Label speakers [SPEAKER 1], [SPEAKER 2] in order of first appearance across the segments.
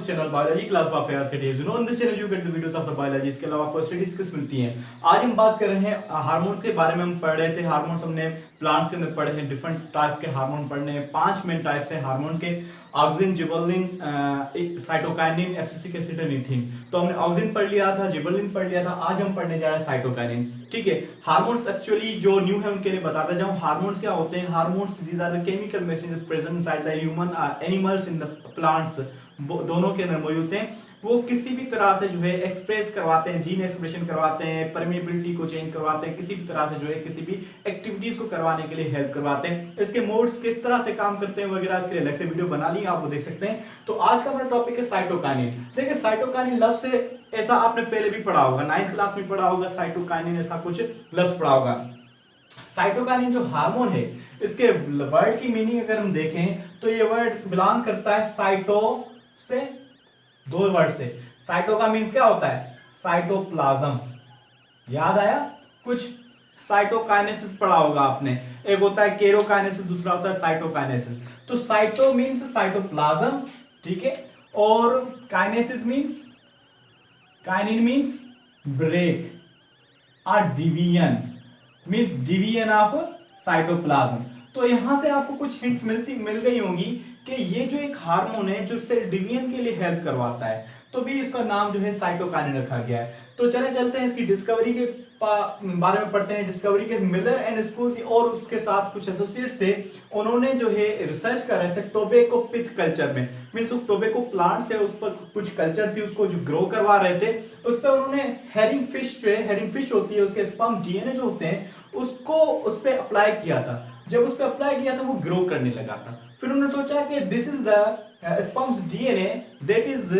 [SPEAKER 1] This channel biology class by Fayaz के you know in this channel you get the videos of the biology. इसके अलावा आपको study skills मिलती हैं। आज हम बात कर रहे हैं हार्मोन्स के बारे में। हम पढ़ रहे थे हार्मोन्स, हमने प्लांट्स के अंदर पढ़े हैं। डिफरेंट टाइप्स के हार्मोन पढ़ने हैं। 5 मेन टाइप्स हैं हार्मोन्स के: auxin, gibberellin, cytokinin, abscisic acid और इथीन। तो हमने ऑक्सिन पढ़ लिया था, जिबरेलिन पढ़ लिया था। आज हम पढ़ने जा रहे हैं साइटोकाइनिन। ठीक है, हार्मोन्स एक्चुअली जो न्यू है उनके लिए बताता जाऊं। हार्मोन्स क्या होते हैं? Hormones these are the chemical messages present inside the human animals in the plants, दोनों के अंदर मौजूद होते हैं। वो किसी भी तरह से जो है एक्सप्रेस करवाते हैं, जीन एक्सप्रेशन करवाते हैं, परमेबिलिटी को चेंज करवाते हैं, किसी भी तरह से जो है किसी भी एक्टिविटीज को करवाने के लिए हेल्प करवाते हैं। इसके मोड्स किस तरह से काम करते हैं वगैरह इसके लिए अलग से वीडियो बना ली, आप वो देख सकते हैं। तो आज का हमारा टॉपिक है साइटोकाइनिन। देखिए, साइटोकाइनिन लफ्ज से ऐसा आपने पहले भी पढ़ा होगा, 9th क्लास में पढ़ा होगा। साइटोकाइनिन ऐसा कुछ लफ्ज पढ़ा होगा। साइटोकाइनिन जो हार्मोन है, इसके वर्ड की मीनिंग अगर हम देखें तो ये वर्ड बिलोंग करता है साइटो से, दो वर्ड से। साइटो का मीन्स क्या होता है? साइटोप्लाज्म। याद आया कुछ? साइटोकाइनेसिस पढ़ा होगा आपने। एक होता है केरोकाइनेसिस, दूसरा होता है साइटोकाइनेसिस। तो साइटो मीन्स साइटोप्लाज्म, ठीक है, और kinesis means, kinein means break और division means division of cytoplasm. तो यहां से आपको कुछ हिंट्स मिल गई होंगी कि ये जो एक हार्मोन है जो सेल डिवीजन के लिए हेल्प करवाता है, तो भी इसका नाम जो है साइटोकाइनिन रखा गया है। तो चलते हैं इसकी डिस्कवरी के बारे में पढ़ते हैं। डिस्कवरी के मिलर एंड स्कूल्स और उसके साथ कुछ एसोसिएट्स थे, उन्होंने जो है रिसर्च कर रहे थे टोबैको पिथ कल्चर में। मींस टोबैको प्लांट्स है, उस पर कुछ कल्चर थी, उसको जो ग्रो करवा रहे थे, उस पर उन्होंने हेरिंग फिश जो है, हेरिंग फिश होती है, उसके स्पर्म डीएनए जो होते हैं उसको उस पर अप्लाई किया था। जब उस पर अप्लाई किया था वो ग्रो करने लगा था। फिर उन्होंने सोचा कि this is the sperms DNA that is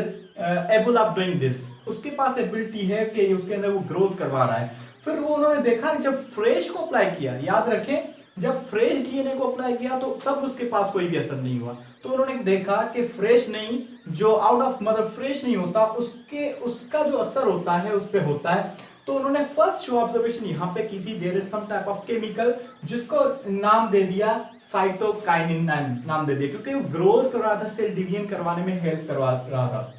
[SPEAKER 1] able of doing this. उसके पास एबिलिटी है कि उसके अंदर वो ग्रोथ करवा रहा है। फिर वो उन्होंने देखा जब फ्रेश को अप्लाई किया, याद रखें, जब फ्रेश डीएनए को अप्लाई किया तो तब उसके पास कोई भी असर नहीं हुआ। तो उन्होंने देखा कि फ्रेश नहीं, जो आउट ऑफ मदर फ्रेश नहीं होता, उसका जो असर होता है उस पे होता है। तो उन्होंने फर्स्ट जो ऑब्जर्वेशन यहां पे की थी, there is some type of chemical, जिसको नाम दे दिया साइटोकाइनिन, नाम दे दिया, क्योंकि वो ग्रोथ कर रहा था, सेल डिवीजन करवाने में हेल्प करवा रहा था।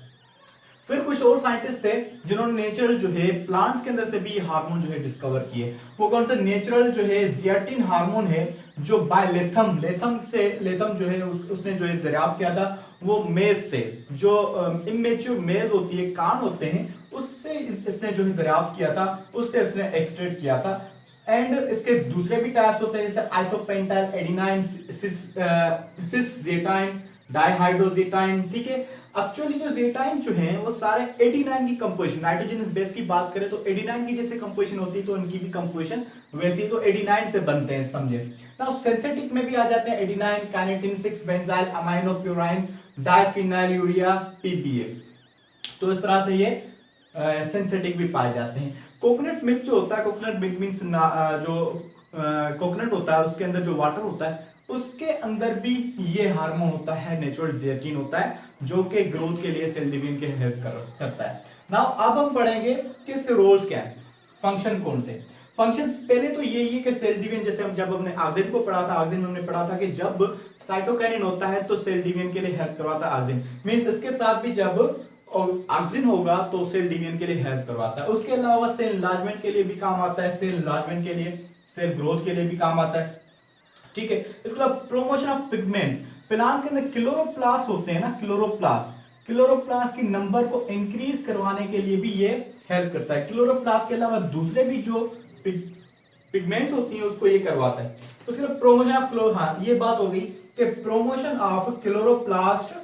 [SPEAKER 1] फिर कुछ और साइंटिस्ट थे जिन्होंने नेचुरल जो है प्लांट्स के अंदर से भी हार्मोन जो है डिस्कवर किए। वो कौन सा? नेचुरल जो है जियाटिन हार्मोन है, जो बाय लेथम जो है उसने जो है दरियाफ्त किया था। वो मेज से, जो इमेच्योर मेज होती है, कान होते हैं, उससे इसने जो है दरियाफ्त किया था, उससे इसने एक्सट्रैक्ट किया था। एंड इसके दूसरे भी टाइप्स होते हैं, जैसे आइसोपेंटाइल एडिनाइन, सिसजेटाइन, डाइहाइड्रोजेटाइन। ठीक है, एक्चुअली जो जेटाइन जो है वो सारे 89 की कंपोजिशन, नाइट्रोजनस बेस की बात करें तो 89 की जैसे कंपोजिशन होती है, तो उनकी भी कंपोजिशन वैसी, तो 89 से बनते हैं, समझे ना। सिंथेटिक में भी आ जाते हैं 89, kinetin 6, benzyl amino purine, diphenyl urea, PPA. तो इस तरह से ये सिंथेटिक भी पाए जाते हैं। कोकोनट मिल्क जो होता है, कोकोनट मिल्क मींस जो कोकोनट होता है उसके अंदर जो वाटर होता है, उसके अंदर भी ये हार्मोन होता है, नेचुरल जेटिन होता है, जो कि ग्रोथ के लिए, सेल डिवीजन के हेल्प करता है। नाउ अब हम पढ़ेंगे कि इसके रोल्स क्या है, फंक्शन कौन से। फंक्शंस पहले तो यही है कि सेल डिवीजन, जैसे हम जब हमने ऑक्सिन को पढ़ा था, ऑक्सिन में हमने पढ़ा था कि जब साइटोकाइनिन होता है तो सेल डिवीजन के लिए हेल्प करवाता है ऑक्सिन। मींस इसके साथ भी जब ऑक्सिन होगा तो सेल डिवीजन के लिए हेल्प करवाता है। उसके अलावा सेल एनलार्जमेंट के लिए भी काम आता है, सेल एनलार्जमेंट के लिए, सेल ग्रोथ के लिए भी काम आता है। ठीक है, इसके अलावा प्रोमोशन ऑफ पिगमेंट्स, प्लांट्स के अंदर क्लोरोप्लास्ट होते हैं ना, क्लोरोप्लास्ट की नंबर को इंक्रीज करवाने के लिए भी ये हेल्प करता है। क्लोरोप्लास्ट के अलावा दूसरे भी जो पिगमेंट्स होती हैं उसको ये करवाता है। उसके बाद प्रोमोशन ऑफ हाँ, ये बात हो गई कि प्रोमोशन ऑफ क्लोरोप्लास्ट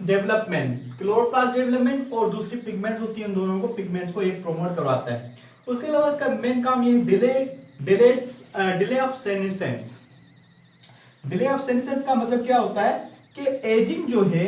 [SPEAKER 1] डेवलपमेंट और दूसरी पिगमेंट्स होती है, उन दोनों को, पिगमेंट्स को ये प्रमोट करवाता है। उसके अलावा इसका मेन काम ये delay of senescence. Delay of senescence का मतलब क्या होता है कि एजिंग जो है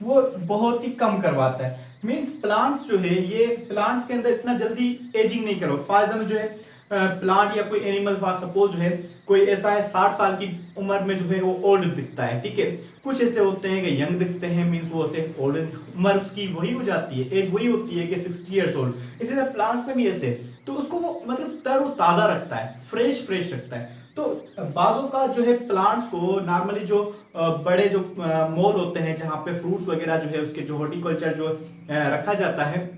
[SPEAKER 1] वो बहुत ही कम करवाता है। मींस प्लांट्स जो है, ये प्लांट्स के अंदर इतना जल्दी एजिंग नहीं करवा। फॉर एग्जाम्पल जो है प्लांट या कोई एनिमल, फॉर सपोज जो है कोई ऐसा है 60 साल की उम्र में जो है वो ओल्ड दिखता है, ठीक है। कुछ ऐसे होते हैं कि यंग दिखते हैं, मींस वो ऐसे ओल्ड, उम्र उसकी वही हो जाती है, एज वही होती है कि 60 इयर्स ओल्ड। इसी तरह प्लांट्स में भी ऐसे, तो उसको वो मतलब तरोताजा रखता है, फ्रेश रखता है। तो बाजों का जो है प्लांट्स को नॉर्मली जो बड़े जो मॉल होते हैं जहाँ पे फ्रूट्स वगैरह जो है उसके जो हॉर्टिकल्चर जो रखा जाता है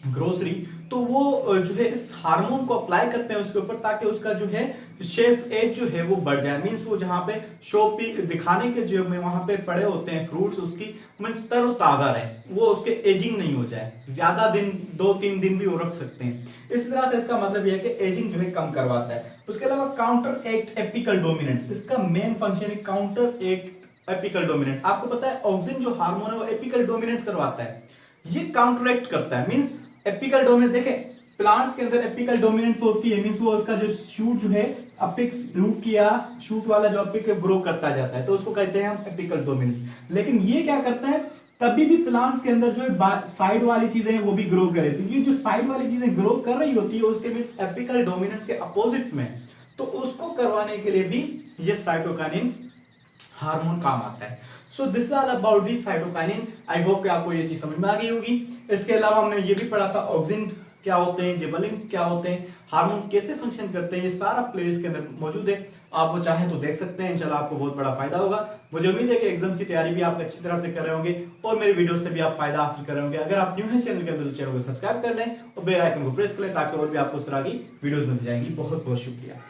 [SPEAKER 1] ग्रोसरी, तो वो जो है इस हार्मोन को अप्लाई करते हैं उसके ऊपर ताकि उसका जो है शेल्फ एज जो है वो बढ़ जाए। मींस वो जहाँ पे शो पी दिखाने के जो में वहां पे पड़े होते हैं फ्रूट्स उसकी मींस तरोताजा रहे, वो उसके एजिंग नहीं हो जाए, ज्यादा दिन 2-3 दिन भी वो रख सकते हैं। इस तरह से इसका मतलब यह है कि एजिंग जो है कम करवाता है। उसके अलावा काउंटर एक्ट एपिकल डोमिनेंस, इसका मेन फंक्शन है काउंटर एक्ट एपिकल डोमिनेंस। आपको पता है ऑक्सिन जो हार्मोन है वो एपिकल डोमिनेंस करवाता है, ये काउंटरएक्ट करता है। मींस एपिकल डोमिनेंस देखें प्लांट्स के अंदर एपिकल डोमिनेंस होती है, मींस वो उसका जो शूट जो है अपिक्स रूट या शूट वाला जो अपिक ग्रो करता जाता है तो उसको कहते हैं हम एपिकल डोमिनेंस। लेकिन ये क्या करता है तभी भी प्लांट्स के अंदर जो साइड वाली चीजें हैं वो भी ग्रो करे, तो ये जो साइड वाली चीजें ग्रो कर रही होती है उसके मींस एपिकल डोमिनेंस के अपोजिट में, तो उसको करवाने के लिए भी ये साइटोकाइनिन हार्मोन काम आता है। So this all about the cytokinin. I hope कि आपको ये चीज समझ में आ गई होगी। इसके अलावा हमने ये भी पढ़ा था ऑक्सिन क्या होते हैं, जिबरेलिन क्या होते हैं, हार्मोन कैसे फंक्शन करते हैं, ये सारा प्लेलिस्ट के अंदर मौजूद है, आप वो चाहें तो देख सकते हैं। इंशाल्लाह आपको बहुत बड़ा फायदा होगा। मुझे उम्मीद है कि एग्जाम की तैयारी भी आप अच्छी तरह से कर रहे होंगे और मेरे वीडियो से भी आप फायदा हासिल कर रहे होंगे। अगर आप न्यू है चैनल के अंदर तो चैनल को सब्सक्राइब कर लें और बेल आइकन को प्रेस कर लें ताकि और भी आपको इस तरह की वीडियोस मिल जाएंगी। बहुत बहुत शुक्रिया।